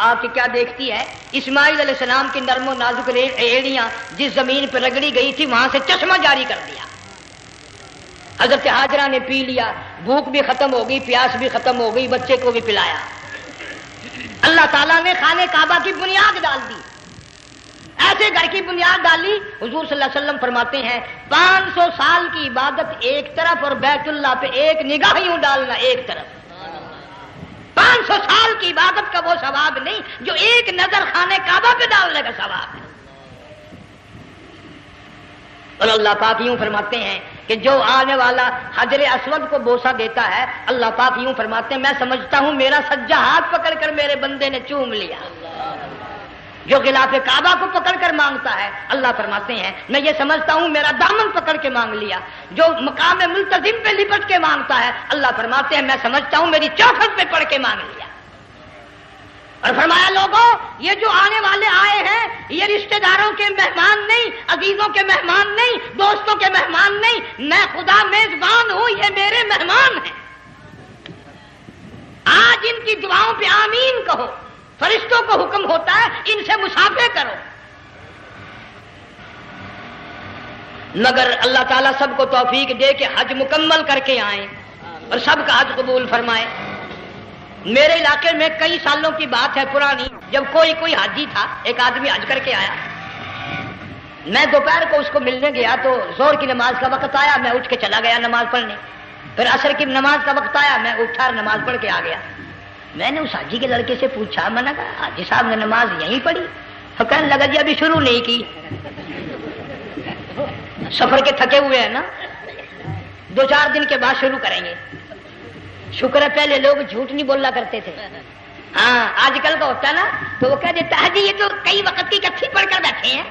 آپ کی کیا دیکھتی ہے؟ اسماعیل علیہ السلام کی نرم و نازک ایڑیاں جس زمین پہ رگڑی گئی تھی وہاں سے چشمہ جاری کر دیا۔ حضرت ہاجرہ نے پی لیا، بھوک بھی ختم ہو گئی، پیاس بھی ختم ہو گئی، بچے کو بھی پلایا۔ اللہ تعالیٰ نے خانہ کعبہ کی بنیاد ڈال دی، ایسے گھر کی بنیاد ڈالی۔ حضور صلی اللہ علیہ وسلم فرماتے ہیں 500 سال کی عبادت ایک طرف اور بیت اللہ پہ ایک نگاہ یوں ڈالنا ایک طرف۔ 500 سال کی عبادت کا وہ ثواب نہیں جو ایک نظر خانہ کعبہ پہ ڈالنے کا ثواب ہے۔ اور اللہ پاک یوں فرماتے ہیں کہ جو آنے والا حجر اسود کو بوسہ دیتا ہے، اللہ پاک یوں فرماتے ہیں میں سمجھتا ہوں میرا سجا ہاتھ پکڑ کر میرے بندے نے چوم لیا۔ جو غلاف کعبہ کو پکڑ کر مانگتا ہے، اللہ فرماتے ہیں میں یہ سمجھتا ہوں میرا دامن پکڑ کے مانگ لیا۔ جو مقام ملتزم پہ لپٹ کے مانگتا ہے، اللہ فرماتے ہیں میں سمجھتا ہوں میری چوکھٹ پہ پڑھ کے مانگ لیا۔ اور فرمایا لوگوں یہ جو آنے والے آئے ہیں یہ رشتہ داروں کے مہمان نہیں، عزیزوں کے مہمان نہیں، دوستوں کے مہمان نہیں، میں خدا میزبان ہوں، یہ میرے مہمان ہیں۔ آج ان کی دعاؤں پہ آمین کہو، فرشتوں کو حکم ہوتا ہے ان سے مصافحہ کرو۔ مگر اللہ تعالیٰ سب کو توفیق دے کہ حج مکمل کر کے آئیں اور سب کا حج قبول فرمائے۔ میرے علاقے میں کئی سالوں کی بات ہے پرانی، جب کوئی حاجی تھا، ایک آدمی حج کر کے آیا، میں دوپہر کو اس کو ملنے گیا تو زور کی نماز کا وقت آیا، میں اٹھ کے چلا گیا نماز پڑھنے۔ پھر عصر کی نماز کا وقت آیا، میں اٹھا اور نماز پڑھ کے آ گیا۔ میں نے اس حاجی کے لڑکے سے پوچھا، میں نے کہا حاجی صاحب نے نماز یہیں پڑھی؟ تو کہنے لگا جی ابھی شروع نہیں کی، سفر کے تھکے ہوئے ہیں نا، 2-4 دن کے بعد شروع کریں گے۔ شکر ہے پہلے لوگ جھوٹ نہیں بولا کرتے تھے، ہاں آج کل کا ہوتا ہے نا تو وہ کہہ دیتا ہے جی یہ تو کئی وقت کی کچھی پڑھ کر بیٹھے ہیں۔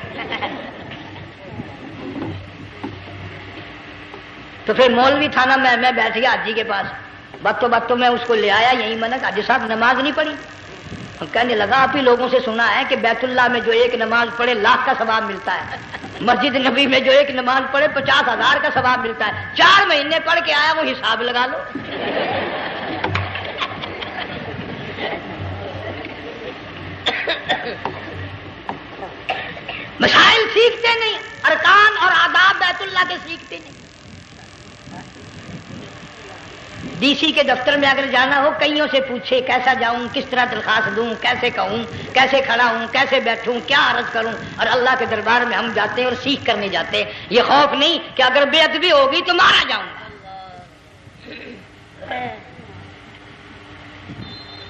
تو پھر مولوی تھا نا، میں بیٹھ گیا حاجی کے پاس، باتوں میں اس کو لے آیا، یہی میں نے کہا حاجی صاحب نماز نہیں پڑھی؟ کہنے لگا آپ ہی لوگوں سے سنا ہے کہ بیت اللہ میں جو ایک نماز پڑھے 1,00,000 کا ثواب ملتا ہے، مسجد نبی میں جو ایک نماز پڑھے 50,000 کا ثواب ملتا ہے۔ 4 مہینے پڑھ کے آیا، وہ حساب لگا لو۔ مسائل سیکھتے نہیں، ارکان اور آداب بیت اللہ کے سیکھتے نہیں۔ ڈی سی کے دفتر میں اگر جانا ہو کئیوں سے پوچھے کیسا جاؤں، کس طرح درخواست دوں، کیسے کہوں، کیسے کھڑا ہوں، کیسے بیٹھوں، کیا عرض کروں، اور اللہ کے دربار میں ہم جاتے ہیں اور سیکھ کرنے جاتے ہیں، یہ خوف نہیں کہ اگر بے ادبی ہوگی تو مارا جاؤں گا۔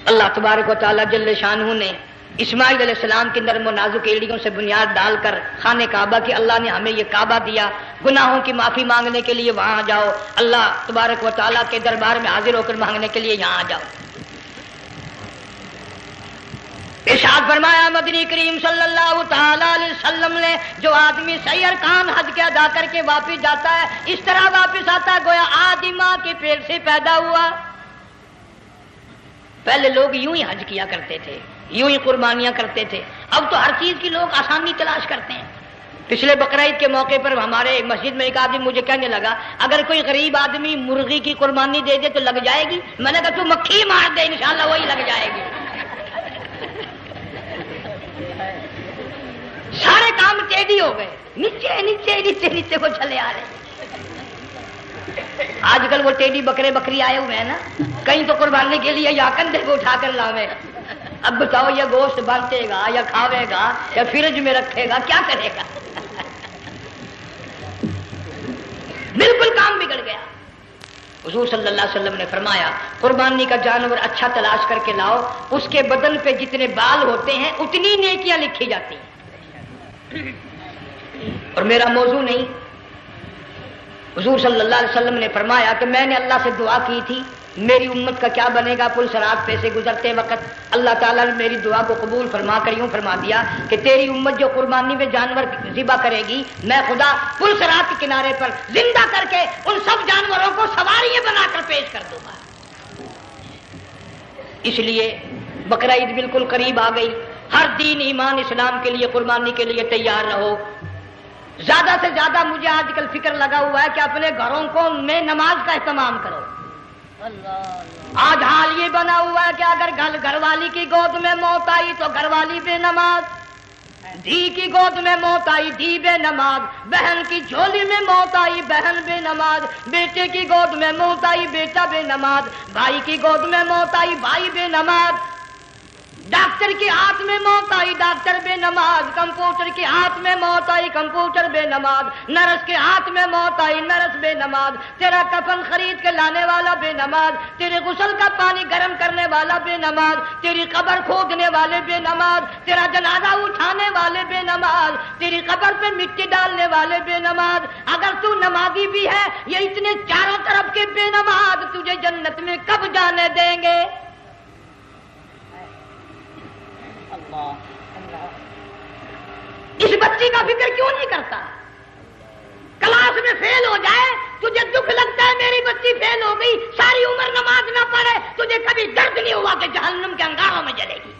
اللہ تبارک و تعالیٰ جل شانہ نے اسماعیل علیہ السلام کی نرم و نازک ایڑیوں سے بنیاد ڈال کر خانہ کعبہ کی اللہ نے ہمیں یہ کعبہ دیا، گناہوں کی معافی مانگنے کے لیے وہاں جاؤ، اللہ تبارک و تعالیٰ کے دربار میں حاضر ہو کر مانگنے کے لیے یہاں جاؤ۔ ارشاد فرمایا مدنی کریم صلی اللہ تعالی علیہ وسلم نے جو آدمی صحیح ارکان حج کے ادا کر کے واپس جاتا ہے اس طرح واپس آتا گویا آدھی ماں کے پیٹ سے پیدا ہوا۔ پہلے لوگ یوں ہی حج کیا کرتے تھے، یوں ہی قربانیاں کرتے تھے، اب تو ہر چیز کی لوگ آسانی تلاش کرتے ہیں۔ پچھلے بقرعید کے موقع پر ہمارے مسجد میں ایک آدمی مجھے کہنے لگا اگر کوئی غریب آدمی مرغی کی قربانی دے دے تو لگ جائے گی؟ میں نے کہا تو مکھی مار دے انشاءاللہ وہی لگ جائے گی۔ سارے کام ٹیڑھی ہو گئے، نیچے نیچے نیچے نیچے کو چلے آ رہے ہیں۔ آج کل وہ ٹیڑھی بکرے بکری آئے ہوئے ہیں نا، کہیں تو قربانی کے لیے یا کندھے کو اٹھا کر لاوے۔ اب بتاؤ یہ گوشت بانٹے گا یا کھاوے گا یا فریج میں رکھے گا، کیا کرے گا؟ بالکل کام بگڑ گیا۔ حضور صلی اللہ علیہ وسلم نے فرمایا قربانی کا جانور اچھا تلاش کر کے لاؤ، اس کے بدن پہ جتنے بال ہوتے ہیں اتنی نیکیاں لکھی جاتی ہیں۔ اور میرا موضوع نہیں، حضور صلی اللہ علیہ وسلم نے فرمایا کہ میں نے اللہ سے دعا کی تھی میری امت کا کیا بنے گا، پل صراط پہ سے گزرتے وقت اللہ تعالیٰ نے میری دعا کو قبول فرما کر یوں فرما دیا کہ تیری امت جو قربانی میں جانور ذبح کرے گی میں خدا پل صراط کے کنارے پر زندہ کر کے ان سب جانوروں کو سواریاں بنا کر پیش کر دوں گا۔ اس لیے بقرعید بالکل قریب آ گئی، ہر دین ایمان اسلام کے لیے قربانی کے لیے تیار رہو۔ زیادہ سے زیادہ مجھے آج کل فکر لگا ہوا ہے کہ اپنے گھروں کو میں نماز کا اہتمام کرو۔ آج حال یہ بنا ہوا ہے کہ اگر گھر والی کی گود میں موت آئی تو گھر والی بے نماز، دھی کی گود میں موت آئی دھی بے نماز، بہن کی جھولی میں موت آئی بہن بے نماز، بیٹے کی گود میں موت آئی بیٹا بے نماز، بھائی کی گود میں موت آئی بھائی بے نماز، ڈاکٹر کے ہاتھ میں موت آئی ڈاکٹر بے نماز، کمپیوٹر کے ہاتھ میں موت آئی کمپیوٹر بے نماز، نرس کے ہاتھ میں موت آئی نرس بے نماز، تیرا کفن خرید کے لانے والا بے نماز، تیرے غسل کا پانی گرم کرنے والا بے نماز، تیری قبر کھودنے والے بے نماز، تیرا جنازہ اٹھانے والے بے نماز، تیری قبر پہ مٹی ڈالنے والے بے نماز۔ اگر تو نمازی بھی ہے یہ اتنے چاروں طرف کے بے نماز تجھے جنت میں کب جانے دیں گے؟ اس بچی کا فکر کیوں نہیں کرتا؟ کلاس میں فیل ہو جائے تجھے دکھ لگتا ہے میری بچی فیل ہو گئی، ساری عمر نماز نہ پڑھے تجھے کبھی درد نہیں ہوا کہ جہنم کے انگاروں میں جلے گی۔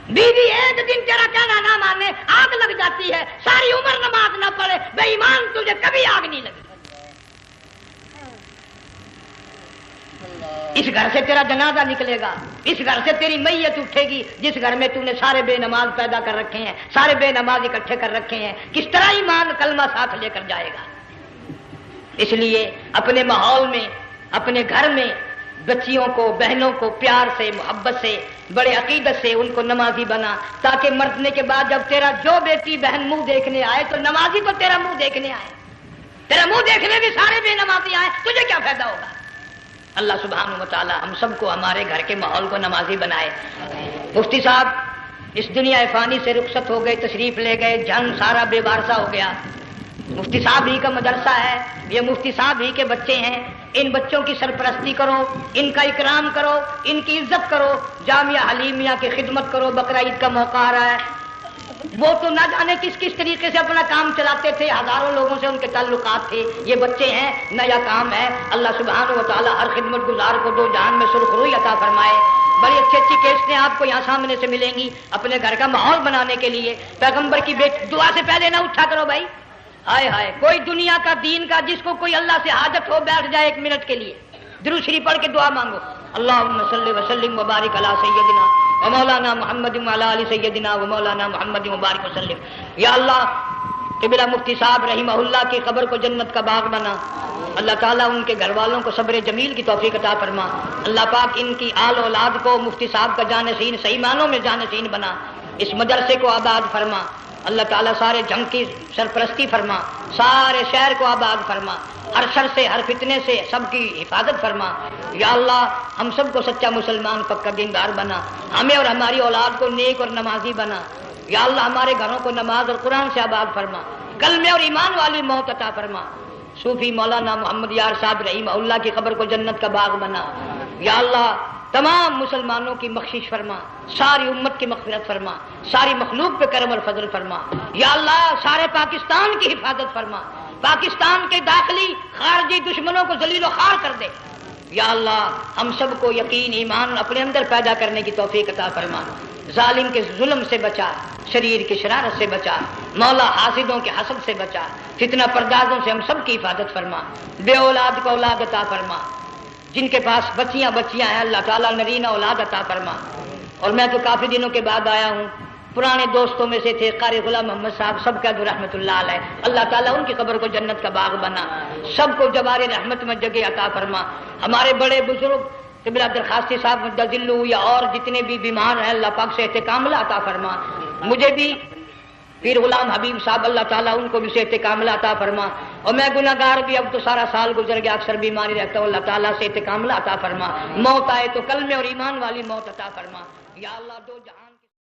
بیوی ایک دن تیرا کہنا نہ مانے آگ لگ جاتی ہے، ساری عمر نماز نہ پڑھے بے ایمان تجھے کبھی آگ نہیں لگی۔ اس گھر سے تیرا جنازہ نکلے گا، اس گھر سے تیری میت اٹھے گی جس گھر میں تو نے سارے بے نماز پیدا کر رکھے ہیں، سارے بے نماز اکٹھے کر رکھے ہیں، کس طرح ایمان کلمہ ساتھ لے کر جائے گا؟ اس لیے اپنے ماحول میں اپنے گھر میں بچیوں کو بہنوں کو پیار سے محبت سے بڑے عقیدت سے ان کو نمازی بنا، تاکہ مرنے کے بعد جب تیرا جو بیٹی بہن منہ دیکھنے آئے تو نمازی تو تیرا منہ دیکھنے آئے، تیرا منہ دیکھنے بھی سارے بے نمازی آئے، تجھے کیا فائدہ ہوگا؟ اللہ سبحانہ و تعالی ہم سب کو ہمارے گھر کے ماحول کو نمازی بنائے۔ مفتی صاحب اس دنیا فانی سے رخصت ہو گئے، تشریف لے گئے، جنگ سارا بے وارثہ ہو گیا۔ مفتی صاحب ہی کا مدرسہ ہے، یہ مفتی صاحب ہی کے بچے ہیں، ان بچوں کی سرپرستی کرو، ان کا اکرام کرو، ان کی عزت کرو، جامعہ حلیمیہ کی خدمت کرو۔ بقرعید کا موقع آ رہا ہے، وہ تو نہ جانے کس کس طریقے سے اپنا کام چلاتے تھے، ہزاروں لوگوں سے ان کے تعلقات تھے، یہ بچے ہیں نیا کام ہے۔ اللہ سبحانہ و تعالی ہر خدمت گزار کو دو جہان میں سرخ روی عطا فرمائے۔ بڑی اچھی اچھی کیسٹیں آپ کو یہاں سامنے سے ملیں گی اپنے گھر کا ماحول بنانے کے لیے۔ پیغمبر کی دعا سے پہلے نہ اٹھا کرو بھائی، ہائے ہائے کوئی دنیا کا دین کا جس کو کوئی اللہ سے حاجت ہو بیٹھ جائے ایک منٹ کے لیے، درود شریف پڑھ کے دعا مانگو۔ اللہم صلی وسلم وبارک علی سیدنا و مولانا محمد وعلی آل سیدنا و مولانا محمد وبارک وسلم۔ یا اللہ قبلہ مفتی صاحب رحمہ اللہ کی قبر کو جنت کا باغ بنا. اللہ تعالیٰ ان کے گھر والوں کو صبر جمیل کی توفیق عطا فرما. اللہ پاک ان کی آل اولاد کو مفتی صاحب کا جانشین صحیح معنوں میں جانشین بنا. اس مدرسے کو آباد فرما. اللہ تعالیٰ سارے جنگ کی سرپرستی فرما. سارے شہر کو آباد فرما. ہر شر سے ہر فتنے سے سب کی حفاظت فرما. یا اللہ ہم سب کو سچا مسلمان پکا دیندار بنا. ہمیں اور ہماری اولاد کو نیک اور نمازی بنا. یا اللہ ہمارے گھروں کو نماز اور قرآن سے آباد فرما. کلمے اور ایمان والی موت عطا فرما. صوفی مولانا محمد یار صاحب رحمہ اللہ کی قبر کو جنت کا باغ بنا. یا اللہ تمام مسلمانوں کی بخشش فرما. ساری امت کی مغفرت فرما. ساری مخلوق پہ کرم اور فضل فرما. یا اللہ سارے پاکستان کی حفاظت فرما. پاکستان کے داخلی خارجی دشمنوں کو ذلیل و خوار کر دے. یا اللہ ہم سب کو یقین ایمان اپنے اندر پیدا کرنے کی توفیق عطا فرما. ظالم کے ظلم سے بچا. شریر کی شرارت سے بچا. مولا حاسدوں کے حسد سے بچا. فتنہ پردازوں سے ہم سب کی حفاظت فرما. بے اولاد کو اولاد عطا فرما. جن کے پاس بچیاں ہیں اللہ تعالیٰ نرینہ اولاد عطا فرما. اور میں تو کافی دنوں کے بعد آیا ہوں. پرانے دوستوں میں سے تھے قاری غلام محمد صاحب سب کا رحمت اللہ علیہ. اللہ تعالیٰ ان کی قبر کو جنت کا باغ بنا. سب کو جوار رحمت میں جگہ عطا فرما. ہمارے بڑے بزرگ قبلہ درخواستی صاحب مدذلو یا اور جتنے بھی بیمار ہیں اللہ پاک سے کاملہ عطا فرما. مجھے بھی پیر غلام حبیب صاحب اللہ تعالیٰ ان کو بھی صحت کاملہ عطا فرما. اور میں گناہ گار بھی اب تو سارا سال گزر گیا اکثر بیماری رہتا ہوں. اللہ تعالیٰ صحت کاملہ عطا فرما. موت آئے تو کلمے اور ایمان والی موت عطا فرما. یا اللہ دو جہان